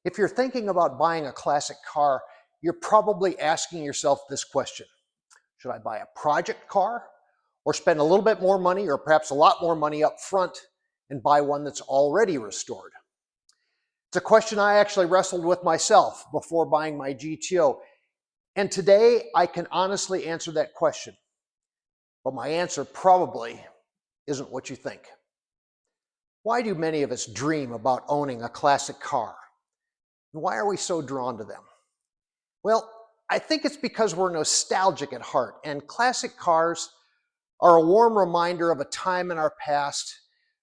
If you're thinking about buying a classic car, you're probably asking yourself this question: should I buy a project car or spend a little bit more money, or perhaps a lot more money up front, and buy one that's already restored? It's a question I actually wrestled with myself before buying my GTO. And today I can honestly answer that question. But my answer probably isn't what you think. Why do many of us dream about owning a classic car? And why are we so drawn to them? Well, I think it's because we're nostalgic at heart, and classic cars are a warm reminder of a time in our past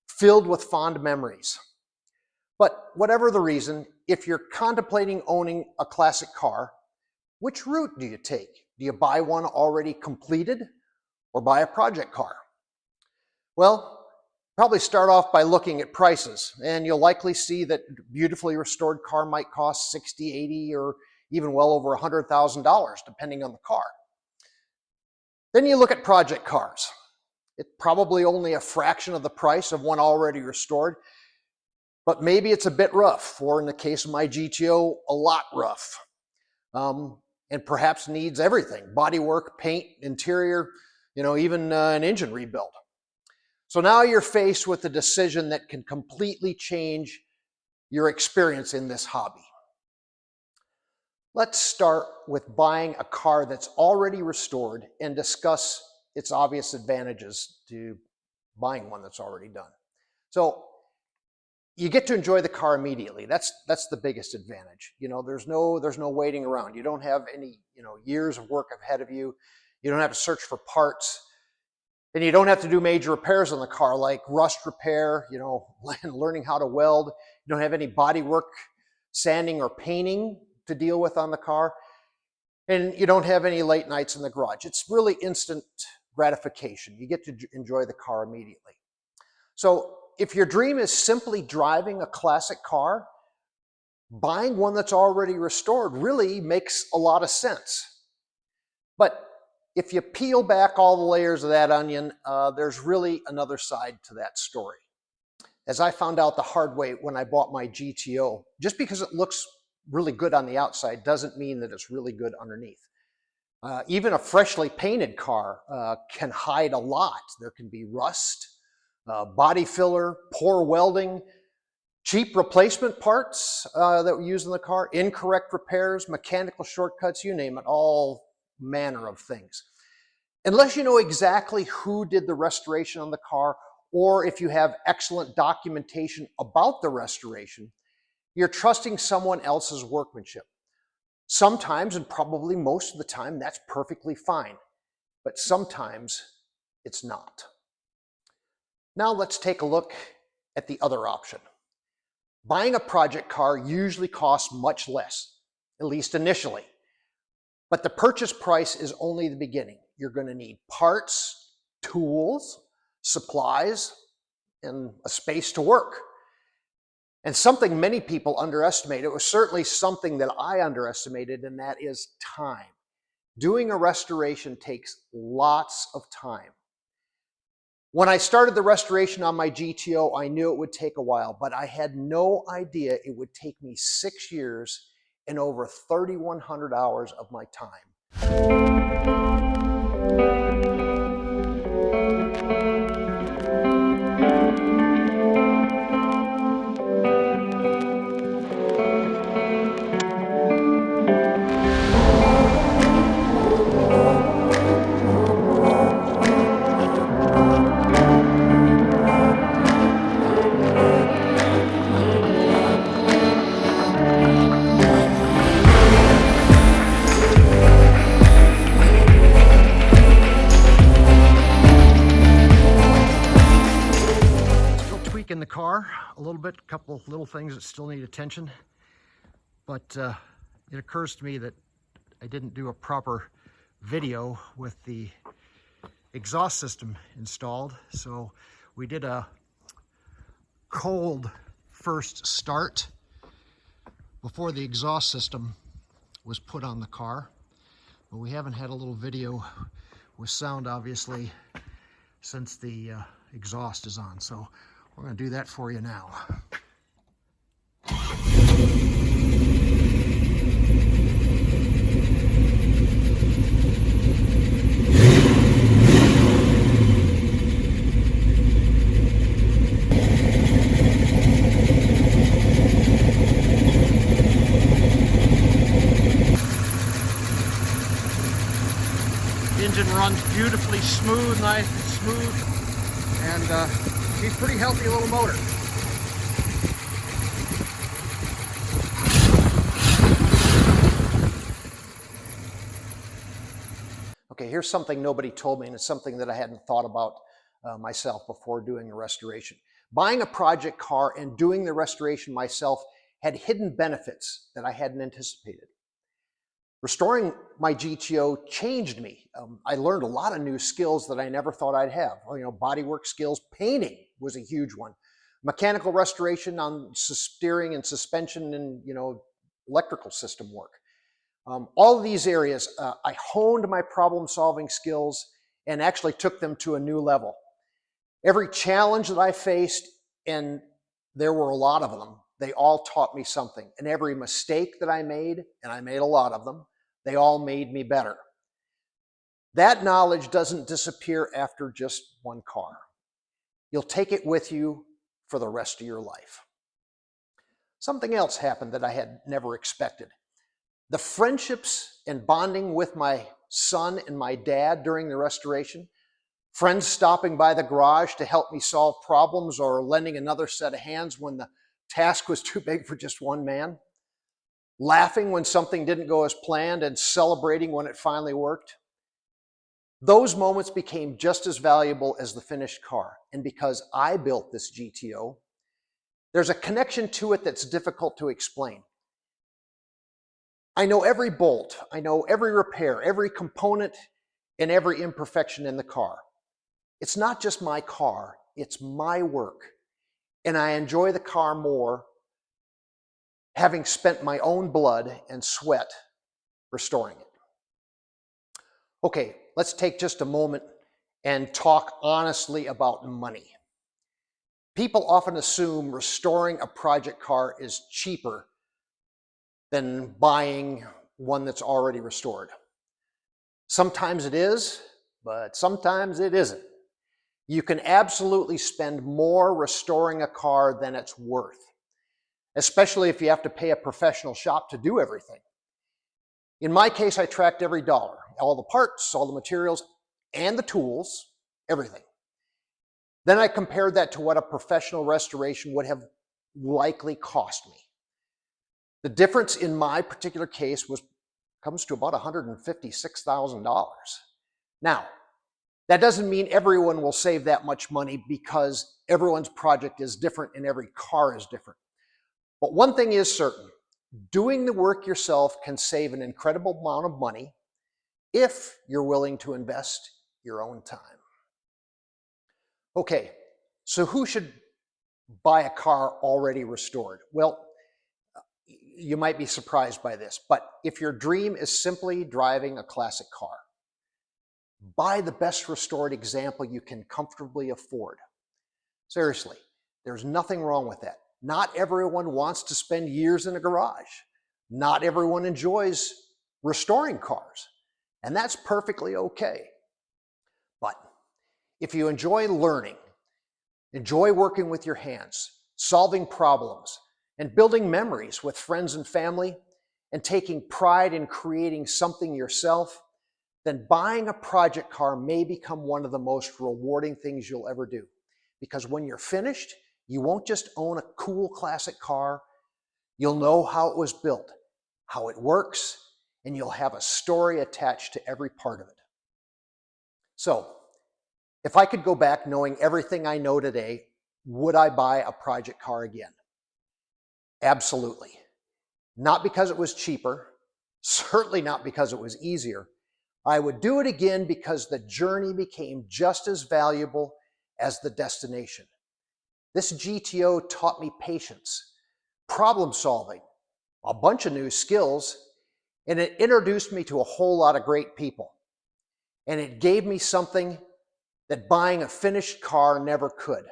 filled with fond memories. But whatever the reason, if you're contemplating owning a classic car, which route do you take? Do you buy one already completed or buy a project car? Well, probably start off by looking at prices, and you'll likely see that a beautifully restored car might cost $60,000, $80,000, or even well over $100,000, depending on the car. Then you look at project cars. It's probably only a fraction of the price of one already restored, but maybe it's a bit rough, or in the case of my GTO, a lot rough, and perhaps needs everything: bodywork, paint, interior, even an engine rebuild. So now you're faced with a decision that can completely change your experience in this hobby. Let's start with buying a car that's already restored and discuss its obvious advantages to buying one that's already done. So you get to enjoy the car immediately. That's the biggest advantage. There's no waiting around. You don't have any, years of work ahead of you. You don't have to search for parts. And you don't have to do major repairs on the car, like rust repair, learning how to weld. You don't have any body work, sanding or painting to deal with on the car. And you don't have any late nights in the garage. It's really instant gratification. You get to enjoy the car immediately. So if your dream is simply driving a classic car, buying one that's already restored really makes a lot of sense. But if you peel back all the layers of that onion, there's really another side to that story. As I found out the hard way when I bought my GTO, just because it looks really good on the outside doesn't mean that it's really good underneath. Even a freshly painted car can hide a lot. There can be rust, body filler, poor welding, cheap replacement parts that we use in the car, incorrect repairs, mechanical shortcuts, you name it, all manner of things. Unless you know exactly who did the restoration on the car, or if you have excellent documentation about the restoration, you're trusting someone else's workmanship. Sometimes, and probably most of the time, that's perfectly fine, but sometimes it's not. Now let's take a look at the other option. Buying a project car usually costs much less, at least initially. But the purchase price is only the beginning. You're going to need parts, tools, supplies, and a space to work. And something many people underestimate, it was certainly something that I underestimated, and that is time. Doing a restoration takes lots of time. When I started the restoration on my GTO, I knew it would take a while, but I had no idea it would take me 6 years and over 3,100 hours of my time. In the car a little bit, a couple of little things that still need attention, but it occurs to me that I didn't do a proper video with the exhaust system installed. So we did a cold first start before the exhaust system was put on the car, but we haven't had a little video with sound obviously since the exhaust is on. So we're going to do that for you now. runs beautifully smooth, nice and smooth, and she's a pretty healthy little motor. Okay, here's something nobody told me, and it's something that I hadn't thought about myself before doing a restoration. Buying a project car and doing the restoration myself had hidden benefits that I hadn't anticipated. Restoring my GTO changed me. I learned a lot of new skills that I never thought I'd have. You know, bodywork skills, painting was a huge one. Mechanical restoration on steering and suspension and, you know, electrical system work. All of these areas, I honed my problem-solving skills and actually took them to a new level. Every challenge that I faced, and there were a lot of them, they all taught me something. And every mistake that I made, and I made a lot of them, they all made me better. That knowledge doesn't disappear after just one car. You'll take it with you for the rest of your life. Something else happened that I had never expected. The friendships and bonding with my son and my dad during the restoration, friends stopping by the garage to help me solve problems or lending another set of hands when the task was too big for just one man, laughing when something didn't go as planned and celebrating when it finally worked. Those moments became just as valuable as the finished car. And because I built this GTO, there's a connection to it that's difficult to explain. I know every bolt, I know every repair, every component, and every imperfection in the car. It's not just my car, it's my work. And I enjoy the car more having spent my own blood and sweat restoring it. Okay, let's take just a moment and talk honestly about money. People often assume restoring a project car is cheaper than buying one that's already restored. Sometimes it is, but sometimes it isn't. You can absolutely spend more restoring a car than it's worth, especially if you have to pay a professional shop to do everything. In my case, I tracked every dollar, all the parts, all the materials, and the tools, everything. Then I compared that to what a professional restoration would have likely cost me. The difference in my particular case comes to about $156,000. Now, that doesn't mean everyone will save that much money because everyone's project is different and every car is different. But one thing is certain, doing the work yourself can save an incredible amount of money if you're willing to invest your own time. Okay, so who should buy a car already restored? Well, you might be surprised by this, but if your dream is simply driving a classic car, buy the best restored example you can comfortably afford. Seriously, there's nothing wrong with that. Not everyone wants to spend years in a garage. Not everyone enjoys restoring cars, and that's perfectly okay. But if you enjoy learning, enjoy working with your hands, solving problems, and building memories with friends and family, and taking pride in creating something yourself, then buying a project car may become one of the most rewarding things you'll ever do. Because when you're finished, you won't just own a cool classic car, you'll know how it was built, how it works, and you'll have a story attached to every part of it. So, if I could go back knowing everything I know today, would I buy a project car again? Absolutely. Not because it was cheaper, certainly not because it was easier. I would do it again because the journey became just as valuable as the destination. This GTO taught me patience, problem solving, a bunch of new skills, and it introduced me to a whole lot of great people. And it gave me something that buying a finished car never could,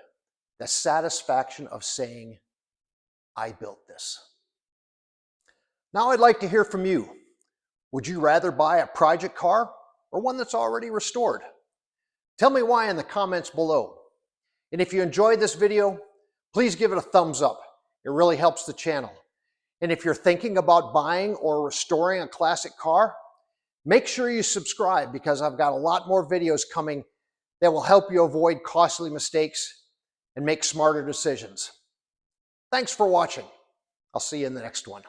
the satisfaction of saying, I built this. Now I'd like to hear from you. Would you rather buy a project car or one that's already restored? Tell me why in the comments below. And if you enjoyed this video, please give it a thumbs up. It really helps the channel. And if you're thinking about buying or restoring a classic car, Make sure you subscribe because I've got a lot more videos coming that will help you avoid costly mistakes and make smarter decisions. Thanks for watching. I'll see you in the next one.